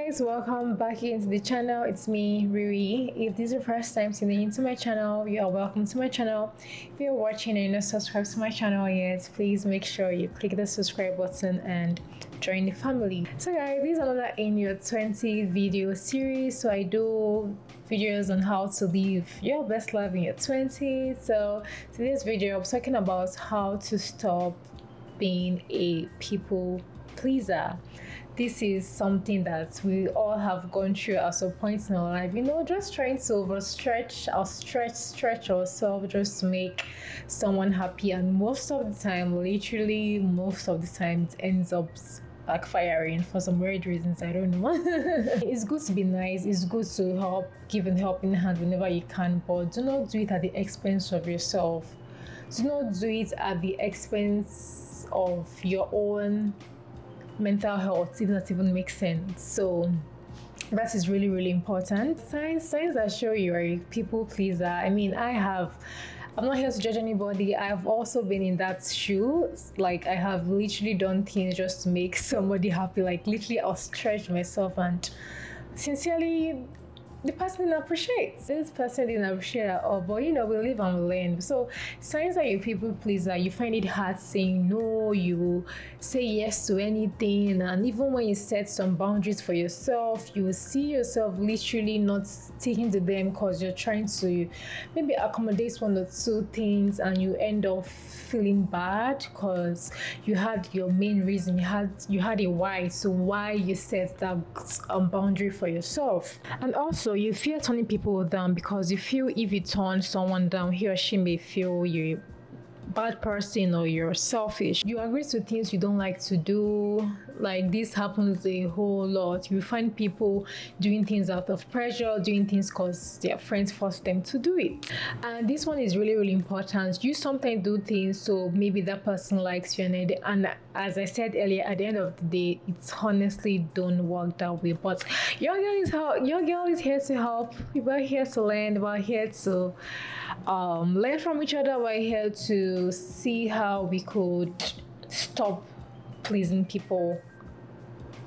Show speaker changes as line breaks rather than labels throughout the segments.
guys, welcome back into the channel. It's me, Riri. If this is your first time tuning into my channel, you are welcome to my channel. If you're watching and you're not subscribed to my channel yet, please make sure you click the subscribe button and join the family. So guys, this is another in your 20 video series. So I do videos on how to live your best life in your 20s. So today's video I'm talking about how to stop being a people pleaser. This is something that we all have gone through at some point in our life, just trying to overstretch or stretch ourselves just to make someone happy, and most of the time, literally most of the time, it ends up backfiring for some weird reasons. I don't know. It's good to be nice, it's good to help, give a helping hand whenever you can, but do not do it at the expense of yourself. Do not do it at the expense of your own mental health, if that even makes sense. So that is really, really important. Signs that show you're a people pleaser. I'm not here to judge anybody. I've also been in that shoe. Like, I have literally done things just to make somebody happy. Like, literally I'll stretch myself, and sincerely the person didn't appreciate. This person didn't appreciate at all. But we live and we learn. So signs that you people pleaser, you find it hard saying no, you say yes to anything, and even when you set some boundaries for yourself, you will see yourself literally not sticking to them because you're trying to maybe accommodate one or two things, and you end up feeling bad because you had your main reason, you had a why, so why you set that boundary for yourself. And also you fear turning people down because you feel if you turn someone down, he or she may feel you're a bad person or you're selfish. You agree to things you don't like to do. Like, this happens a whole lot. You find people doing things out of pressure, doing things because their friends force them to do it. And this one is really, really important. You sometimes do things so maybe that person likes you, and as I said earlier, at the end of the day, it's honestly don't work that way. But your girl is here to help. We're here to learn. We're here to learn from each other. We're here to see how we could stop pleasing people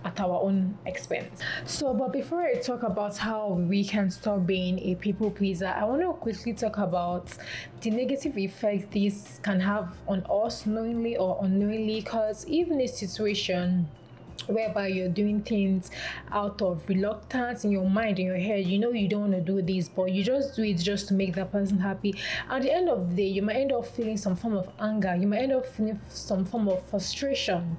at our own expense. But before I talk about how we can stop being a people pleaser, I want to quickly talk about the negative effect this can have on us, knowingly or unknowingly. Because even a situation whereby you're doing things out of reluctance in your mind, in your head, you don't want to do this, but you just do it just to make that person happy. At the end of the day, you might end up feeling some form of anger, you might end up feeling some form of frustration,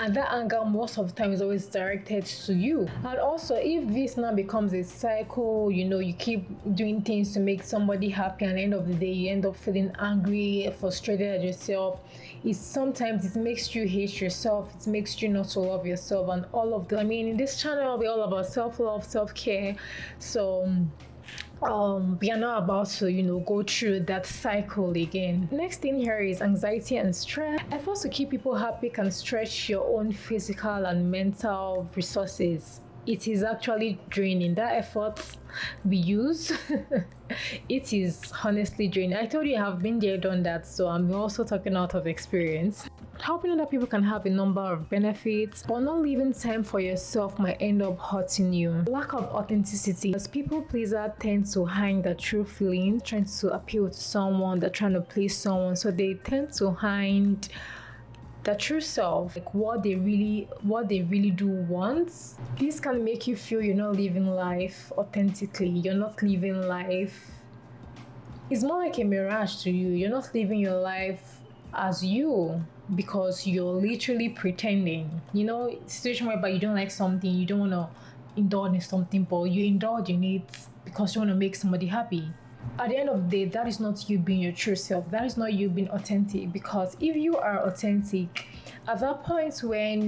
and that anger most of the time is always directed to you. And also, if this now becomes a cycle, you keep doing things to make somebody happy, and at the end of the day you end up feeling angry, frustrated at yourself. Sometimes it makes you hate yourself, it makes you not to love yourself, and all of the in this channel we're all about self-love, self-care. So we are not about to go through that cycle again. Next thing here is anxiety and stress. Efforts to keep people happy can stretch your own physical and mental resources. It is actually draining. That effort we use it is honestly draining. I told you I have been there, done that, so I'm also talking out of experience. Helping other people can have a number of benefits, but not leaving time for yourself might end up hurting you. Lack of authenticity. As people pleaser tend to hide their true feelings, trying to appeal to someone, they're trying to please someone, so they tend to hide the true self, like what they really do want. This can make you feel you're not living life authentically. You're not living life. It's more like a mirage to you. You're not living your life as you, because you're literally pretending. Situation whereby you don't like something, you don't want to indulge in something, but you indulge in it because you want to make somebody happy. At the end of the day, that is not you being your true self. That is not you being authentic. Because if you are authentic, at that point when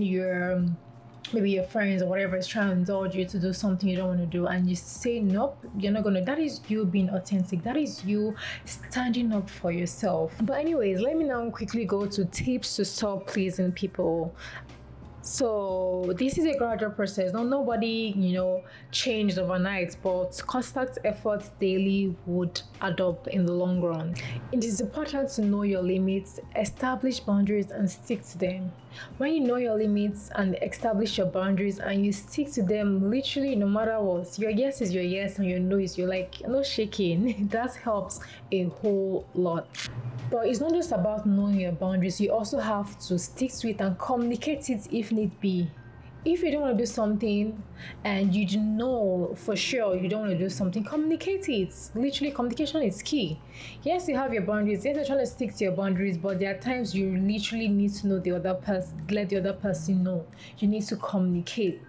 maybe your friends or whatever is trying to indulge you to do something you don't want to do, and you say nope, you're not gonna, that is you being authentic. That is you standing up for yourself. But anyways, let me now quickly go to tips to stop pleasing people. So this is a gradual process. No, nobody, changed overnight, but constant efforts daily would add up in the long run. It is important to know your limits, establish boundaries, and stick to them. When you know your limits and establish your boundaries and you stick to them, literally no matter what, your yes is your yes and your no is your like no shaking. That helps a whole lot. But it's not just about knowing your boundaries, you also have to stick to it and communicate it if need be. If you don't want to do something and you know for sure you don't want to do something, communicate it. Literally, communication is key. Yes, you have your boundaries. Yes, you're trying to stick to your boundaries, but there are times you literally need to know the other person, let the other person know. You need to communicate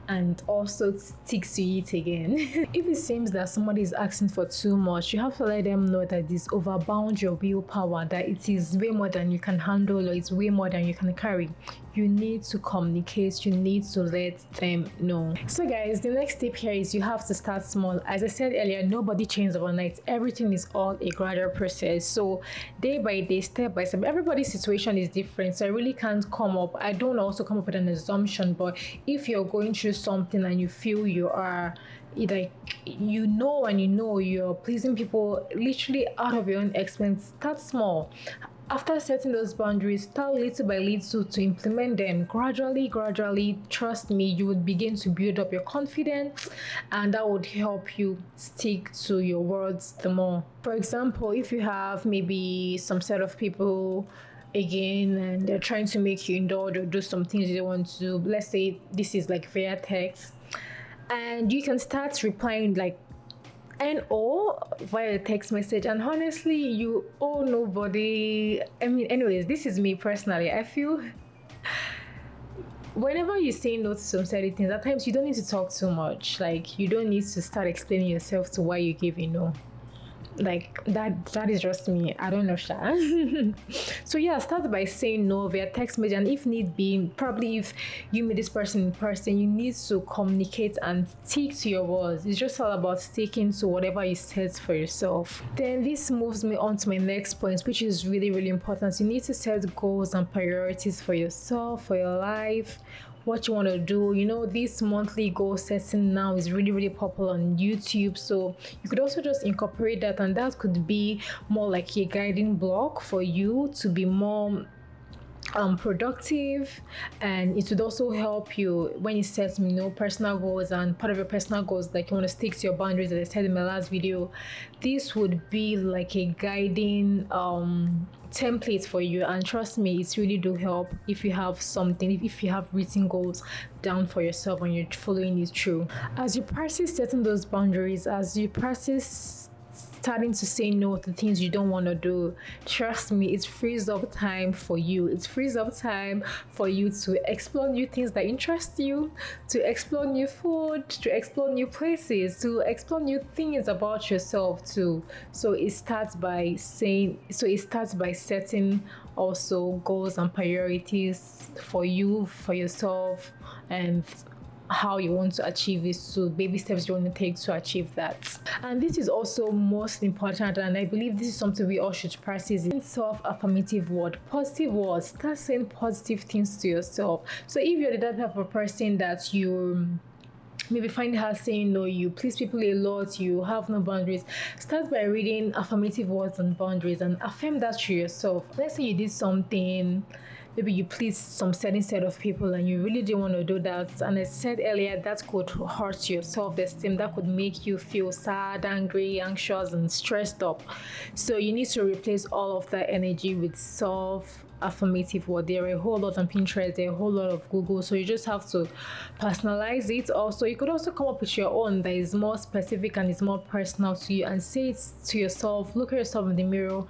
and also stick to it again. If it seems that somebody is asking for too much, you have to let them know that this overbound your willpower, that it is way more than you can handle or it's way more than you can carry. You need to communicate, you need to let them know. So guys, the next tip here is you have to start small. As I said earlier, nobody changes overnight. Everything is all a gradual process. So day by day, step by step, everybody's situation is different. So I really can't I don't also come up with an assumption, but if you're going through something and you feel you are like you're pleasing people literally out of your own expense, start small. After setting those boundaries, start little by little to implement them gradually. Trust me, you would begin to build up your confidence, and that would help you stick to your words the more. For example, if you have maybe some set of people again and they're trying to make you indulge or do some things you don't want to do, let's say this is like via text, and you can start replying like NO via text message, and honestly you owe nobody. I mean, anyways, this is me personally. I feel whenever you say no to some certain things, at times you don't need to talk too much. Like, you don't need to start explaining yourself to why you give a no. Like that is just me. I don't know, Sha. So yeah, start by saying no via text message, and if need be, probably if you meet this person in person, you need to communicate and stick to your words. It's just all about sticking to whatever you set for yourself. Then this moves me on to my next point, which is really important. You need to set goals and priorities for yourself, for your life, what you want to do. This monthly goal setting now is really popular on YouTube, so you could also just incorporate that, and that could be more like a guiding block for you to be more productive. And it would also help you when you set personal goals, and part of your personal goals, like you want to stick to your boundaries, as I said in my last video. This would be like a guiding template for you, and trust me, it really do help if you have something, if you have written goals down for yourself and you're following it through. As you practice setting those boundaries, as you practice starting to say no to things you don't want to do, trust me, it frees up time for you. It frees up time for you to explore new things that interest you, to explore new food, to explore new places, to explore new things about yourself too. So it starts by setting also goals and priorities for you, for yourself, and how you want to achieve it, so baby steps you want to take to achieve that. And this is also most important, and I believe this is something we all should practice. Self-affirmative word, positive words. Start saying positive things to yourself. So if you're the type of person that you maybe find her saying no, you please people a lot, you have no boundaries, start by reading affirmative words on boundaries and affirm that to yourself. Let's say you did something, maybe you please some certain set of people and you really didn't want to do that, and I said earlier that could hurt your self-esteem, that could make you feel sad, angry, anxious, and stressed up. So you need to replace all of that energy with affirmative word. There are a whole lot on Pinterest, there are a whole lot of Google, so you just have to personalize it. Also, you could also come up with your own that is more specific and is more personal to you, and say it to yourself. Look at yourself in the mirror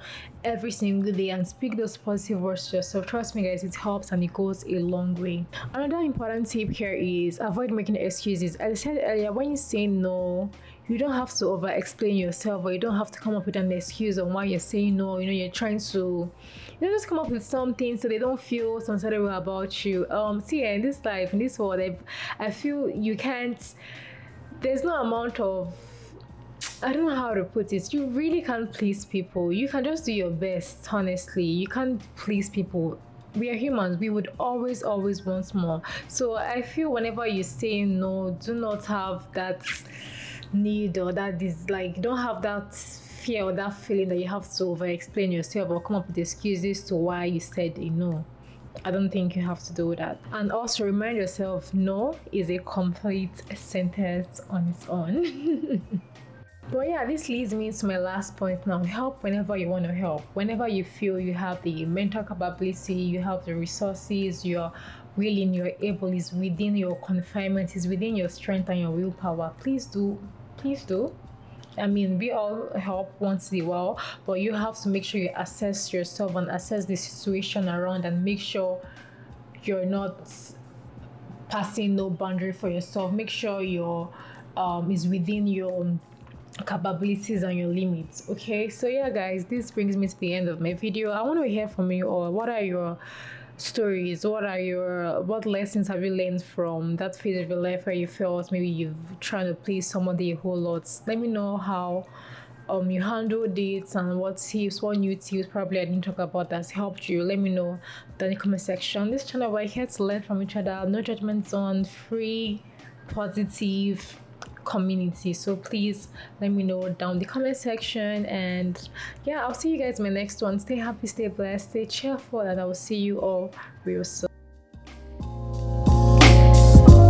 every single day and speak those positive words to yourself. Trust me guys, it helps and it goes a long way. Another important tip here is avoid making excuses. As I said earlier, when you say no, you don't have to over explain yourself, or you don't have to come up with an excuse on why you're saying no. You're trying to just come up with something so they don't feel some sort of way about you. See, in this life, in this world, I feel you can't, there's no amount of, I don't know how to put it. You really can't please people. You can just do your best, honestly. You can't please people we are humans, we would always want more. So I feel whenever you say no, do not have that need or that is like, don't have that fear or that feeling that you have to over explain yourself or come up with excuses to why you said a no. I don't think you have to do that. And also remind yourself no is a complete sentence on its own. But yeah, this leads me to my last point now. Help whenever you want to help. Whenever you feel you have the mental capability, you have the resources, you're willing, you're able, is within your confinement, is within your strength and your willpower. Please do. Please do. I mean, we all help once in a while, but you have to make sure you assess yourself and assess the situation around and make sure you're not passing no boundary for yourself. Make sure your is within your capabilities and your limits. Okay, so yeah guys, this brings me to the end of my video. I want to hear from you all. What are your stories? What lessons have you learned from that phase of your life where you felt maybe you've trying to please somebody a whole lot? Let me know how you handled it and what tips, what new tips probably I didn't talk about that's helped you. Let me know down in the comment section. This channel, we're here to learn from each other. No judgment zone, free, positive community. So please let me know down the comment section, and yeah, I'll see you guys in my next one. Stay happy, stay blessed, stay cheerful, and I will see you all real soon.